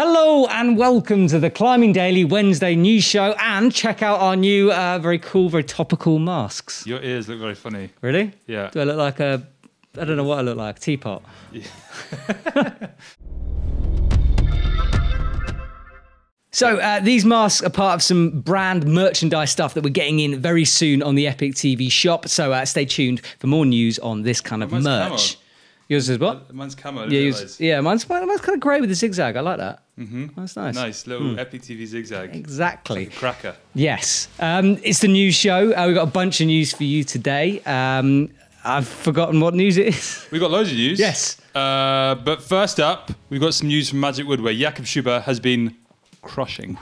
Hello and welcome to the Climbing Daily Wednesday news show, and check out our new very cool, very topical masks. Your ears look very funny. Really? Yeah. Do I look like I don't know what I look like, teapot? Yeah. So these masks are part of some brand merchandise stuff that we're getting in very soon on the EpicTV shop. So stay tuned for more news on this kind of merch. Camo. Yours is what? Mine's camo. Yeah, mine's kind of grey with a zigzag. I like that. Mm-hmm. That's nice. Nice little EpicTV zigzag. Exactly. It's like a cracker. Yes. It's the news show. We've got a bunch of news for you today. I've forgotten what news it is. We've got loads of news. Yes. But first up, we've got some news from Magic Wood where Jacob Schubert has been crushing.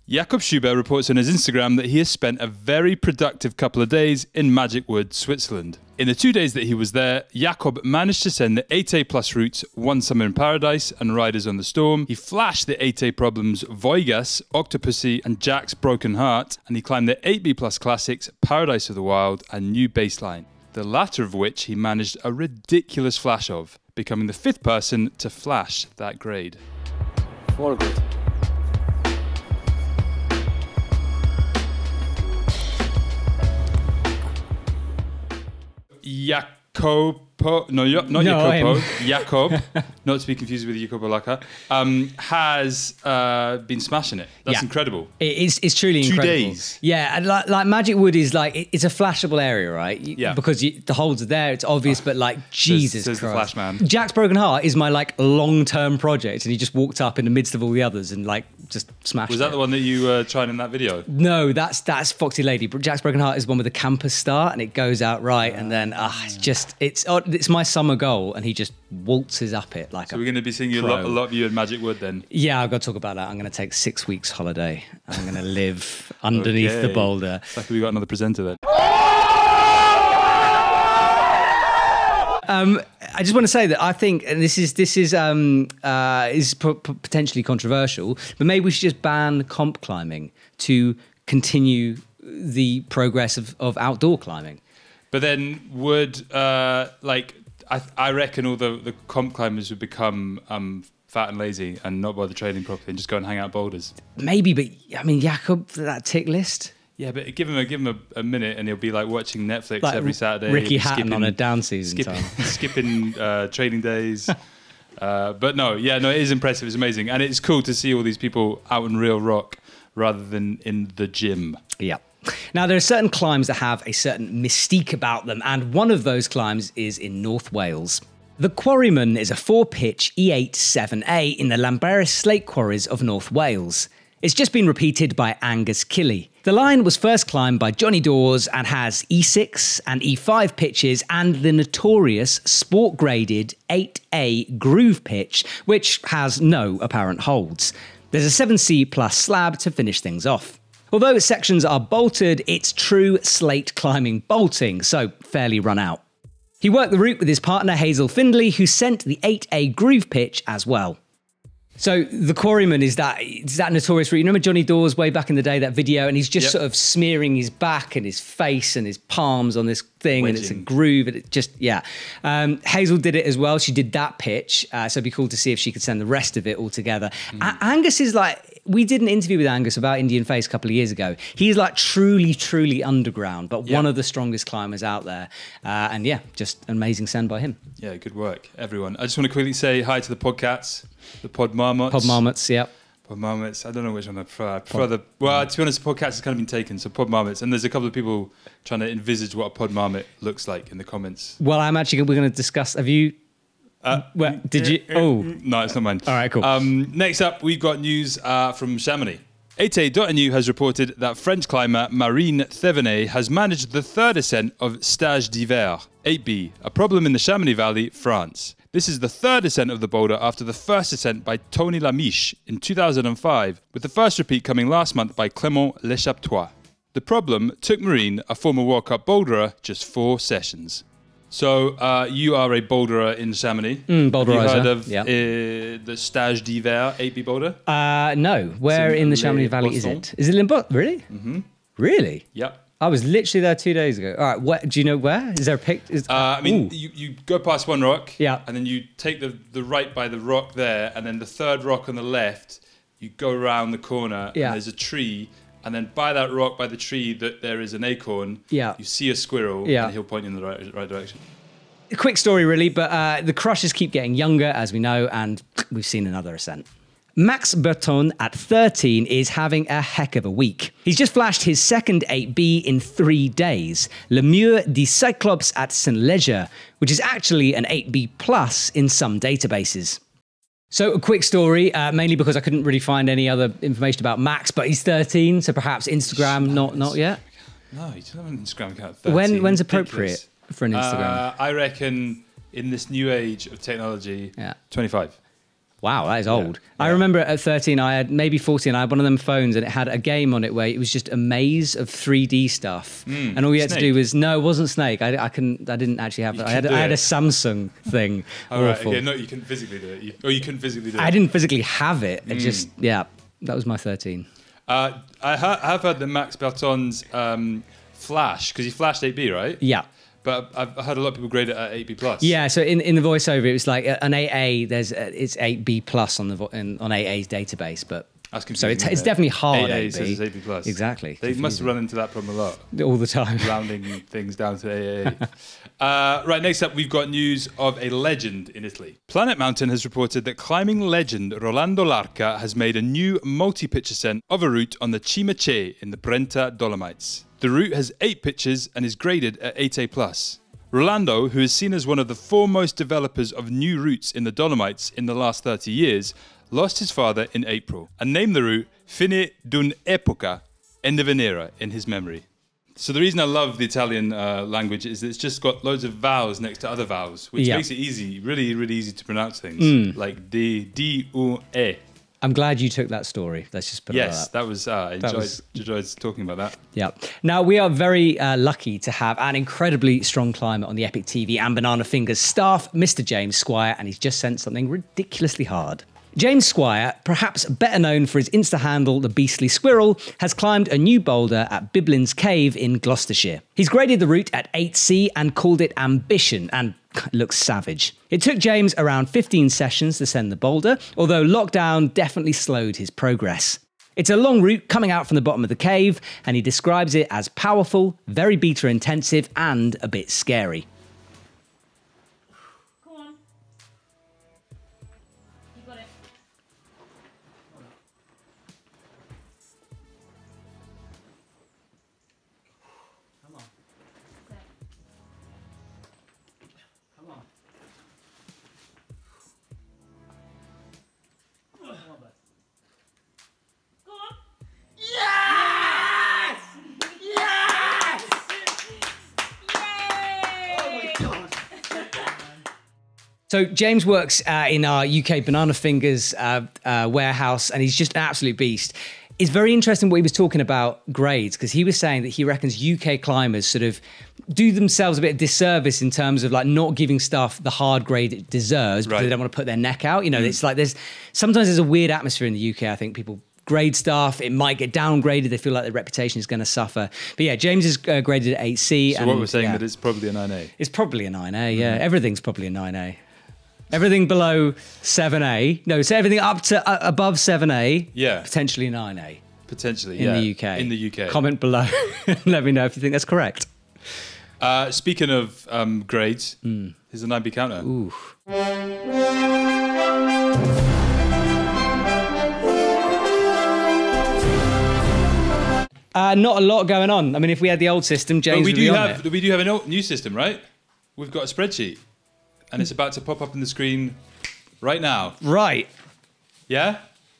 Jacob Schubert reports on his Instagram that he has spent a very productive couple of days in Magic Wood, Switzerland. In the 2 days that he was there, Jacob managed to send the 8A Plus routes One Summer in Paradise and Riders on the Storm. He flashed the 8A problems Voigas, Octopussy and Jack's Broken Heart, and he climbed the 8B Plus classics Paradise of the Wild and New Baseline, the latter of which he managed a ridiculous flash of, becoming the 5th person to flash that grade. All good. Jacopo, Jacob, not to be confused with Jacopo Lacca, has been smashing it. That's incredible. It's truly incredible. 2 days. Yeah, and like Magic Wood is like, it's a flashable area, right? Yeah. Because the holds are there, it's obvious, but like, Jesus says Christ. the Flash man. Jack's Broken Heart is my like long-term project, and he just walked up in the midst of all the others and like just smashed Was that the one that you tried in that video? No, that's Foxy Lady. Jack's Broken Heart is one with the campus start, and it goes out right, and then it's my summer goal, and he just waltzes up it like So we're going to be seeing a lot of you in Magic Wood then. Yeah, I've got to talk about that. I'm going to take 6 weeks holiday. I'm going to live underneath the boulder. Like we got another presenter then. I just want to say that I think, and this is potentially controversial, but maybe we should just ban comp climbing to continue the progress of outdoor climbing. But then would, I reckon all the comp climbers would become fat and lazy and not bother training properly and just go and hang out boulders. Maybe, but I mean, Jacob, that tick list. Yeah, but give him a minute and he'll be like watching Netflix like every Saturday. Ricky Hatton on a down season time. Skipping training days. But no, it is impressive. It's amazing. And it's cool to see all these people out in real rock rather than in the gym. Yeah. Now, there are certain climbs that have a certain mystique about them, and one of those climbs is in North Wales. The Quarryman is a 4-pitch E87A in the Llanberis Slate Quarries of North Wales. It's just been repeated by Angus Killy. The line was first climbed by Johnny Dawes and has E6 and E5 pitches and the notorious sport-graded 8A groove pitch, which has no apparent holds. There's a 7C plus slab to finish things off. Although its sections are bolted, it's true slate climbing bolting, so fairly run out. He worked the route with his partner Hazel Findlay, who sent the 8A groove pitch as well. So the Quarryman is that notorious route. You remember Johnny Dawes way back in the day, that video, and he's just sort of smearing his back and his face and his palms on this thing, and it's a groove, and it just, Hazel did it as well. She did that pitch, so it'd be cool to see if she could send the rest of it all together. Angus is like, we did an interview with Angus about Indian Face a couple of years ago. He's like truly underground, but one of the strongest climbers out there. And just an amazing send by him. Yeah, good work, everyone. I just want to quickly say hi to the podcasts. The pod-marmots. Pod-marmots, yep. Pod-marmots. I don't know which one I prefer. To be honest, the podcast has kind of been taken, so pod-marmots. And there's a couple of people trying to envisage what a pod-marmot looks like in the comments. Well, we're going to discuss, have you... did you... Oh. No, it's not mine. All right, cool. Next up, we've got news from Chamonix. 8A.nu has reported that French climber Marine Thevenet has managed the 3rd ascent of Stage d'Hiver, 8B, a problem in the Chamonix Valley, France. This is the 3rd ascent of the boulder after the 1st ascent by Tony Lamiche in 2005, with the first repeat coming last month by Clément Lechaptois. The problem took Marine, a former World Cup boulderer, just 4 sessions. So you are a boulderer in Chamonix. Boulderizer. Have you heard of the Stage d'Hiver 8B boulder? No. Where in the Chamonix Valley is it? Is it Limbo? Really? Mm-hmm. Really? Yep. I was literally there 2 days ago. All right, do you know where? Is there a pic? You go past one rock, and then you take the right by the rock there, and then the 3rd rock on the left you go around the corner and there's a tree, and then by that rock, by the tree, that there is an acorn. Yeah. You see a squirrel, and he'll point you in the right direction. A quick story, really, but the crushes keep getting younger, as we know, and we've seen another ascent. Max Berton at 13 is having a heck of a week. He's just flashed his second 8B in 3 days, Le Mur du Cyclops at St. Leger, which is actually an 8B plus in some databases. So a quick story, mainly because I couldn't really find any other information about Max, but he's 13, so perhaps Instagram not yet. No, you don't have an Instagram account at 13. When's appropriate for an Instagram? I reckon in this new age of technology, 25. Wow, that is old. Yeah. I remember at 13, I had maybe 14, I had one of them phones and it had a game on it where it was just a maze of 3D stuff. And all you had to do was, no, it wasn't Snake. I didn't actually have that. I had a Samsung thing. Oh, right. Okay, no, you couldn't physically do it. You couldn't physically do it. I didn't physically have it. It just, that was my 13. I have heard that Max Berton's flash, because he flashed 8B, right? Yeah. But I've heard a lot of people grade it at 8B+. Yeah, so in the voiceover, it was like an 8A, it's 8B plus on 8A's database, but that's confusing, so it's definitely hard. 8A says it's 8B+. Exactly. They must have run into that problem a lot. All the time. Rounding things down to AA. Right, next up, we've got news of a legend in Italy. Planet Mountain has reported that climbing legend Rolando Larca has made a new multi-pitch ascent of a route on the Cima C'è in the Brenta Dolomites. The route has 8 pitches and is graded at 8A+. Rolando, who is seen as one of the foremost developers of new routes in the Dolomites in the last 30 years, lost his father in April and named the route Fine d'un'epoca, End of an Era, in his memory. So the reason I love the Italian language is that it's just got loads of vowels next to other vowels, which makes it easy, really, really easy to pronounce things, like D, U, E. I'm glad you took that story. Let's just put it like that. Yes, that was, I enjoyed talking about that. Yeah. Now, we are very lucky to have an incredibly strong climber on the EpicTV and Banana Fingers staff, Mr. James Squire, and he's just sent something ridiculously hard. James Squire, perhaps better known for his Insta handle, The Beastly Squirrel, has climbed a new boulder at Biblin's Cave in Gloucestershire. He's graded the route at 8C and called it Ambition, and it looks savage. It took James around 15 sessions to send the boulder, although lockdown definitely slowed his progress. It's a long route coming out from the bottom of the cave, and he describes it as powerful, very beta intensive, and a bit scary. So James works in our UK Banana Fingers warehouse, and he's just an absolute beast. It's very interesting what he was talking about grades, because he was saying that he reckons UK climbers sort of do themselves a bit of disservice in terms of like not giving stuff the hard grade it deserves because they don't want to put their neck out. You know, it's like sometimes there's a weird atmosphere in the UK. I think people grade stuff, it might get downgraded, they feel like their reputation is going to suffer. But yeah, James is graded at 8C. So what we're saying that it's probably a 9A? It's probably a 9A, yeah. Everything's probably a 9A. Everything below 7A, no, so everything up to above 7A, potentially 9A. Potentially, in the UK. In the UK. Comment below. Let me know if you think that's correct. Speaking of grades, here's a 9B counter. Ooh. Not a lot going on. I mean, if we had the old system, James would be on it. We do have a new system, right? We've got a spreadsheet, and it's about to pop up on the screen right now. Right. Yeah?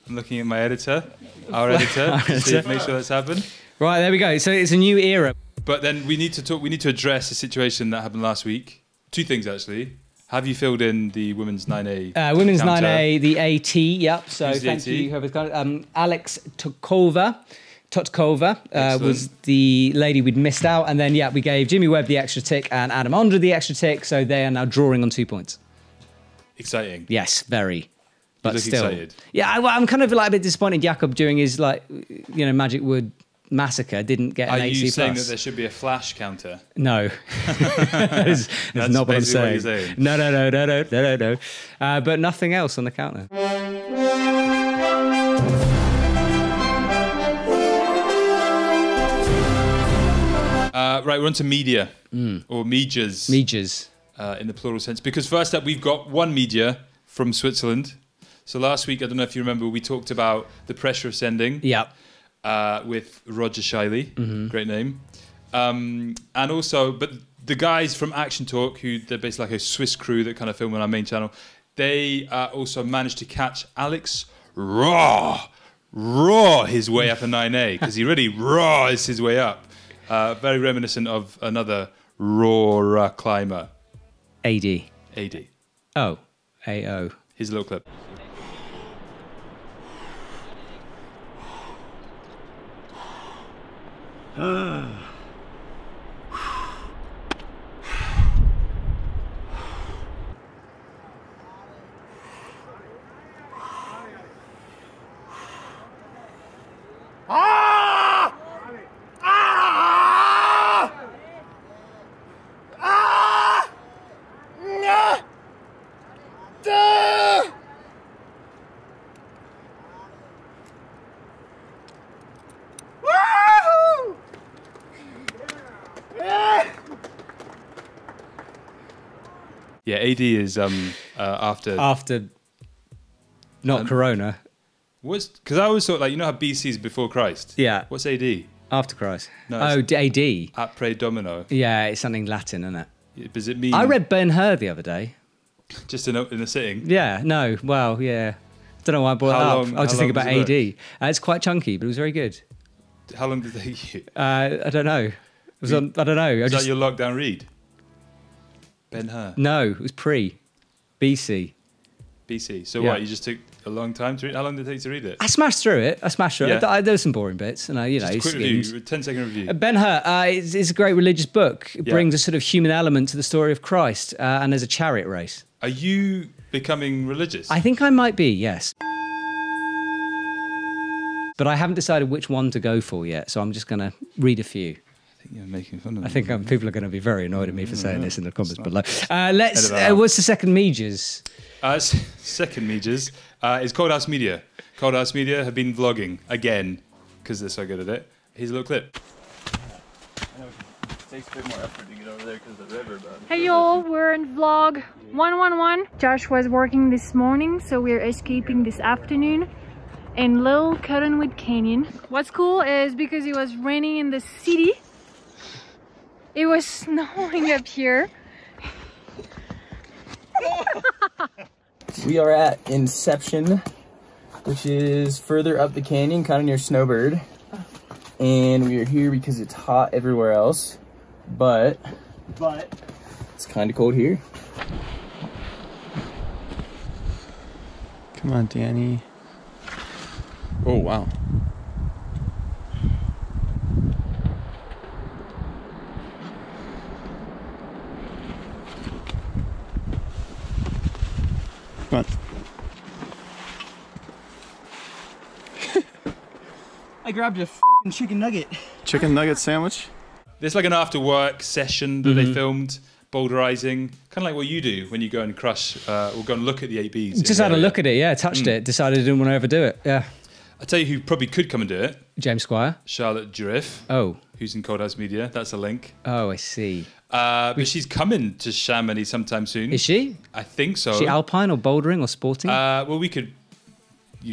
I'm looking at my editor, our editor, to make sure that's happened. Right, there we go. So it's a new era. But then we need to address a situation that happened last week. 2 things, actually. Have you filled in the women's 9A? Women's counter? 9A, the AT, yep. So thank you, whoever's got it. Alex Totkova was the lady we'd missed out. And then, we gave Jimmy Webb the extra tick and Adam Ondra the extra tick. So they are now drawing on 2 points. Exciting. Yes, very. But still. Excited. Yeah, I'm kind of like a bit disappointed Jacob during his Magic Wood massacre didn't get an AC+. Are you saying that there should be a flash counter? No. that's not what I'm saying. What you're saying. No. But nothing else on the counter. Right, we're on to media, or medias. Medias. In the plural sense. Because first up, we've got one media from Switzerland. So last week, I don't know if you remember, we talked about The Pressure of Sending. Yeah. With Roger Shiley, great name. And also, but the guys from Action Talk, who they're basically like a Swiss crew that kind of film on our main channel, they also managed to catch Alex raw his way up a 9A, because he really is his way up. Very reminiscent of another raw climber. AD. Oh, AO. Here's a little clip. Yeah, AD is after not Corona. Because I always thought, like, you know how BC is before Christ? Yeah. What's AD? After Christ. No, AD. Apre Domino. Yeah, it's something Latin, isn't it? Does it mean... I read Ben-Hur the other day. Just in a sitting? Yeah, no, well, yeah. Don't know why I brought it up. I was just thinking about AD. It's quite chunky, but it was very good. How long did it take you? I don't know. It was on, I don't know. Was that your lockdown read? Ben-Hur? No, it was BC. BC. So yeah. what, you just took a long time to read? How long did it take to read it? I smashed through it. Yeah. There were some boring bits. And Just a quick review, 10-second review. Ben-Hur is a great religious book. It brings a sort of human element to the story of Christ, and there's a chariot race. Are you becoming religious? I think I might be, yes. But I haven't decided which one to go for yet, so I'm just going to read a few. I think you're making fun of me. I think people are going to be very annoyed at me for saying this in the comments below. What's the second Mejas? Second Mejas is Cold House Media. Cold House Media have been vlogging again because they're so good at it. Here's a little clip. I know it takes a bit more effort to get over there because of the river, but... Hey y'all, we're in vlog 111. Josh was working this morning, so we're escaping this afternoon in Little Cottonwood Canyon. What's cool is because it was raining in the city, it was snowing up here. We are at Inception, which is further up the canyon, kind of near Snowbird. And we are here because it's hot everywhere else, but it's kind of cold here. Come on, Danny. Oh, wow. Come on. I grabbed a fucking chicken nugget. Chicken nugget sandwich? There's like an after work session that they filmed, boulderizing, kind of like what you do when you go and crush or go and look at the ABs. Just had a look at it, yeah, touched it, decided I didn't want to overdo it, yeah. I'll tell you who probably could come and do it. James Squire. Charlotte Jurif. Oh. Who's in Cold House Media. That's a link. Oh, I see. But she's coming to Chamonix sometime soon. Is she? I think so. Is she alpine or bouldering or sporting? Well, you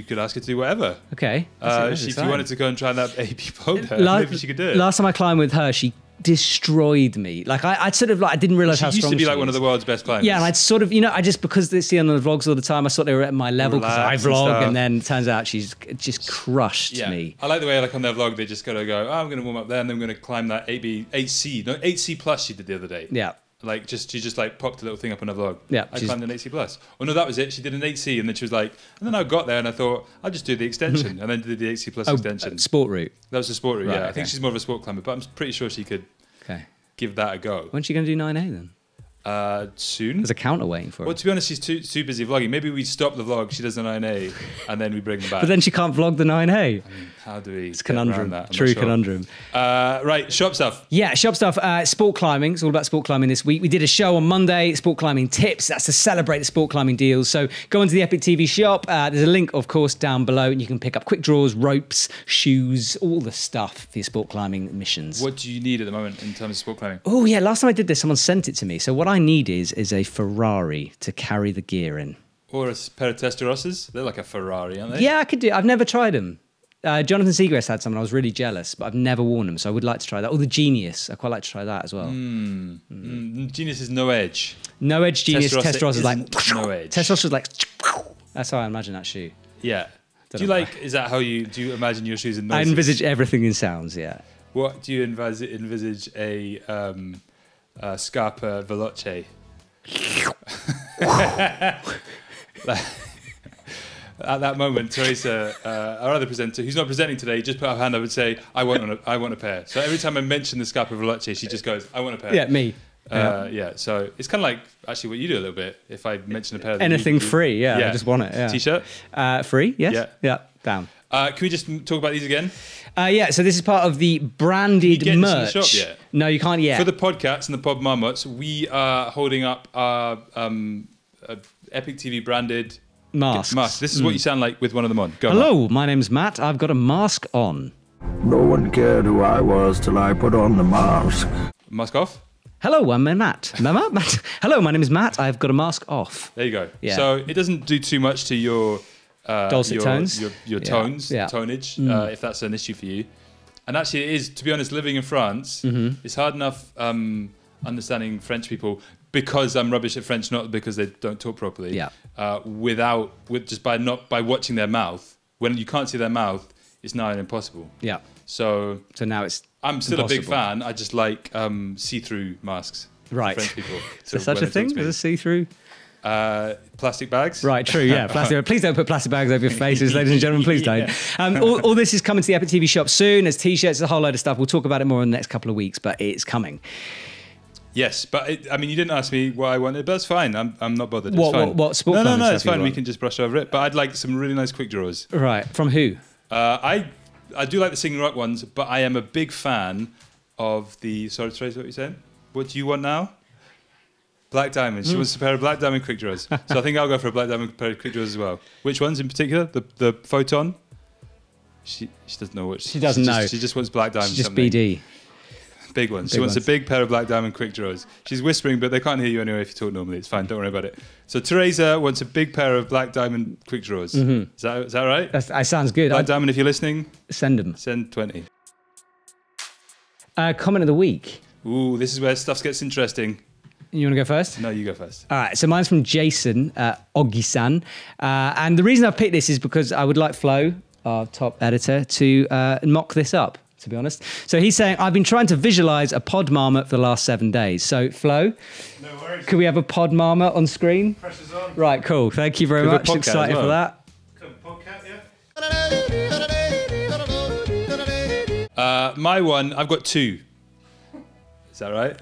could ask her to do whatever. Okay. If you wanted to go and try that AB boulder, maybe she could do it. Last time I climbed with her, she destroyed me. Like I didn't realize how strong she used to be like was. one of the world's best climbers. Yeah, and I'd sort of, because they see her on the vlogs all the time, I thought they were at my level because I vlog, and then it turns out she's just crushed me. I like the way, like on their vlog, they just gotta go, I'm gonna warm up there, and then I'm gonna climb that 8C plus she did the other day. Yeah. Like she just like popped a little thing up on her vlog. Yeah, I climbed an 8C plus. Oh no, that was it. She did an 8C, and then she was like, and then I got there and I thought I'll just do the extension, and then did the 8C plus extension. Sport route. That was the sport route. Right, yeah, okay. I think she's more of a sport climber, but I'm pretty sure she could give that a go. When's she going to do 9A then? Soon. There's a counter waiting for her. Well, to be honest, she's too busy vlogging. Maybe we stop the vlog, she does the 9A, and then we bring them back. But then she can't vlog the 9A. How do we? It's conundrum. That? True conundrum. Right, shop stuff. Yeah, shop stuff. Sport climbing. It's all about sport climbing this week. We did a show on Monday, sport climbing tips. That's to celebrate the sport climbing deals. So go onto the EpicTV shop. There's a link, of course, down below, and you can pick up quick draws, ropes, shoes, all the stuff for your sport climbing missions. What do you need at the moment in terms of sport climbing? Oh yeah, last time I did this, someone sent it to me. So what I need is a Ferrari to carry the gear in. Or a pair of Testarossas. They're like a Ferrari, aren't they? Yeah, I could do. I've never tried them. Jonathan Seagrass had some and I was really jealous, but I've never worn them, so I would like to try that. Or the Genius. I quite like to try that as well. Genius is no edge. No edge Genius. Testarossa is like... no edge. Testarossa is like... That's how I imagine that shoe. Yeah. Do you like... Is that how you... Do you imagine your shoes in noises? I envisage everything in sounds, yeah. What do you envisage a Scarpa Veloce? At that moment, Teresa, our other presenter, who's not presenting today, just put her hand up and say, I want a pair. So every time I mention the Scarpa Veloce, she just goes, I want a pair. Yeah, me. Yeah, so it's kind of like actually what you do a little bit. If I mention a pair of anything free, yeah, I just want it. Yeah. T-shirt? Free, yes. Yeah, down. Can we just talk about these again? Yeah, so this is part of the branded merch. This in the shop yet? No, you can't yet. For the podcasts and the pod-marmots, we are holding up our EpicTV branded mask. This is what you sound like with one of them on. Go Hello, my name's Matt. I've got a mask on. No one cared who I was till I put on the mask. Mask off? Hello, I'm Matt. Matt. Hello, my name is Matt. I've got a mask off. There you go. Yeah. So it doesn't do too much to your dulcet tones, your tones, tonnage, if that's an issue for you. And actually, it is. To be honest, living in France, it's hard enough understanding French people because I'm rubbish at French, not because they don't talk properly. Yeah. By watching their mouth, when you can't see their mouth, it's nigh impossible. Yeah. So now it's. I'm still a big fan. I just like see-through masks. Right. For French people. Is there such a thing as a see-through? Plastic bags. Right, true, yeah. Plastic. Please don't put plastic bags over your faces, ladies and gentlemen. Please don't. All this is coming to the EpicTV shop soon. There's T-shirts, a whole load of stuff. We'll talk about it more in the next couple of weeks, but it's coming. Yes, but you didn't ask me what I wanted, but that's fine. I'm not bothered. What, it's fine. what sport? No, it's fine. We can just brush over it. But I'd like some really nice quick draws. Right, from who? I do like the singing rock ones, but I am a big fan of the... Sorry, Trace, what are you saying? What do you want now? Black Diamond. She wants a pair of Black Diamond quick draws. So I think I'll go for a Black Diamond pair of quick draws as well. Which ones in particular? The Photon? She doesn't know what... She doesn't know. She just wants Black Diamond. She's just something. BD. Big ones. She wants a big pair of Black Diamond quick draws. She's whispering, but they can't hear you anyway if you talk normally. It's fine. Don't worry about it. So Teresa wants a big pair of Black Diamond quick draws. Is that right? That sounds good. Black Diamond, if you're listening, send them. Send 20. Comment of the week. Ooh, this is where stuff gets interesting. You want to go first? No, you go first. All right, so mine's from Jason Ogisan. And the reason I picked this is because I would like Flo, our top editor, to mock this up, to be honest. So he's saying, I've been trying to visualize a pod-marmot for the last 7 days. So, Flo, no worries. Could we have a pod-marmot on screen? Pressure's on. Right, cool. Thank you very much. Excited for that. Podcat, yeah? My one, I've got two. Is that right?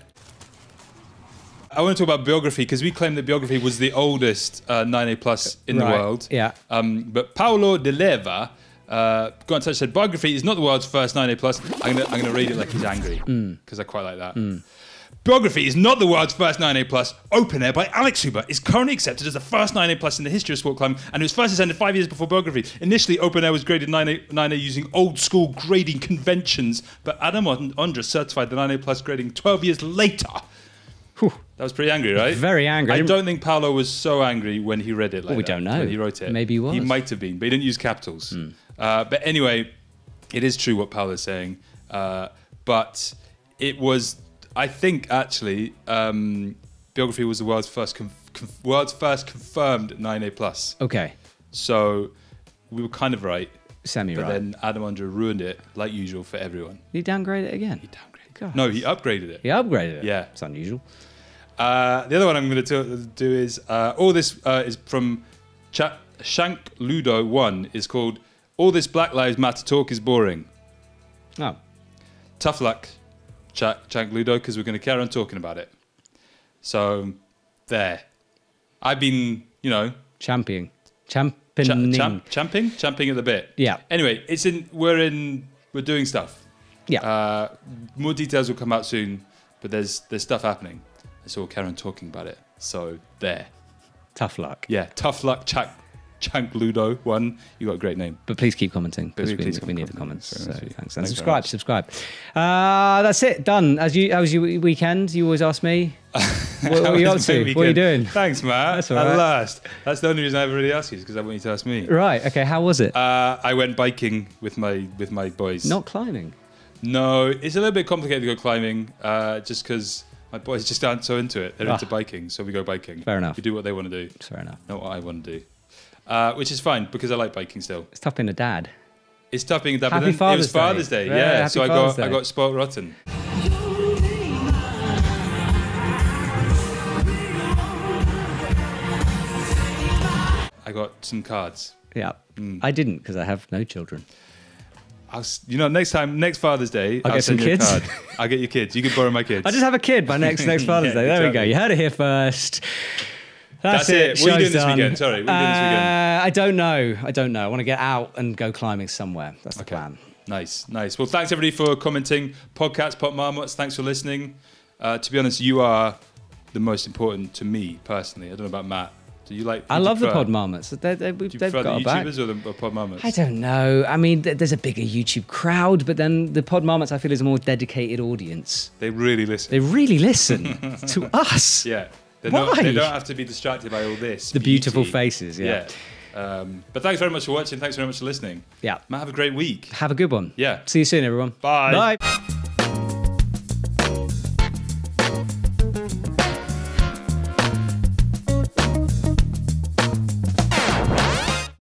I want to talk about biography because we claim that biography was the oldest 9A plus in the world. Yeah. But Paolo De Leva got in touch and said biography is not the world's first 9A plus. I'm gonna read it like he's angry because I quite like that. Biography is not the world's first 9A plus. Open Air by Alex Schubert is currently accepted as the first 9A plus in the history of sport climbing, and it was first ascended 5 years before biography. Initially, Open Air was graded 9A using old school grading conventions, but Adam Ondra certified the 9A plus grading 12 years later. Whew. That was pretty angry, right? Very angry. I don't think Paolo was so angry when he read it like we don't know. When he wrote it. Maybe he was. He might have been, but he didn't use capitals. But anyway, it is true what Paolo's saying. But it was... I think actually, biography was the world's first confirmed 9A plus. Okay. So we were kind of right. Semi-right. But then Adam Ondra ruined it, like usual, for everyone. Did he downgrade it again? He downgraded God. it. No, he upgraded it. He upgraded it? Yeah. It's unusual. The other one I'm going to do is, all this is from Shank Ludo 1, is called All This Black Lives Matter Talk is Boring. Oh. Tough luck. Shank Ludo, because we're going to carry on talking about it. So, there. I've been, championing Champing at the bit. Yeah. Anyway, we're doing stuff. Yeah. More details will come out soon, but there's stuff happening. I saw Karen talking about it. So there. Tough luck. Yeah. Tough luck, Chank Ludo 1. You got a great name. But please keep commenting because Please we need the keep comments. So commenting. thanks. And Thanks subscribe. That's it. Done. How was your weekend? You always ask me. What are you up to? What are you doing? Thanks, Matt. That's all right. At last. That's the only reason I ever really ask you is because I want you to ask me. Right. Okay. How was it? I went biking with my boys. Not climbing. No, it's a little bit complicated to go climbing just because my boys just aren't so into it. They're into biking, so we go biking. Fair enough. We do what they want to do. Fair enough. Not what I want to do. Which is fine because I like biking still. It's tough being a dad. It's tough being a dad. Happy but then Father's it was Father's Day. Day. Yeah, Happy so Father's Day. I got spoiled rotten. I got some cards. Yeah. I didn't because I have no children. Next Father's Day, I'll get some send you a kids. card. I'll get you kids. You can borrow my kids. I just have a kid by next Father's Day. There we go. You heard it here first. That's it. What are you doing Show's this done. weekend? Sorry, what are you doing this weekend? I don't know. I want to get out and go climbing somewhere. That's the plan. Nice. Well, thanks everybody for commenting. Podcasts, pod-marmots, thanks for listening. To be honest, you are the most important to me personally. I don't know about Matt. Do you like? I love the pod-marmots. They've Do you got prefer the our back. YouTubers or the pod-marmots? I don't know. I mean, there's a bigger YouTube crowd, but then the pod-marmots I feel is a more dedicated audience. They really listen. They really listen to us. Yeah. They Why? don't have to be distracted by all this. The beautiful beauty. faces. Yeah. But thanks very much for watching. Thanks very much for listening. Yeah. Matt, have a great week. Have a good one. Yeah. See you soon, everyone. Bye. Bye.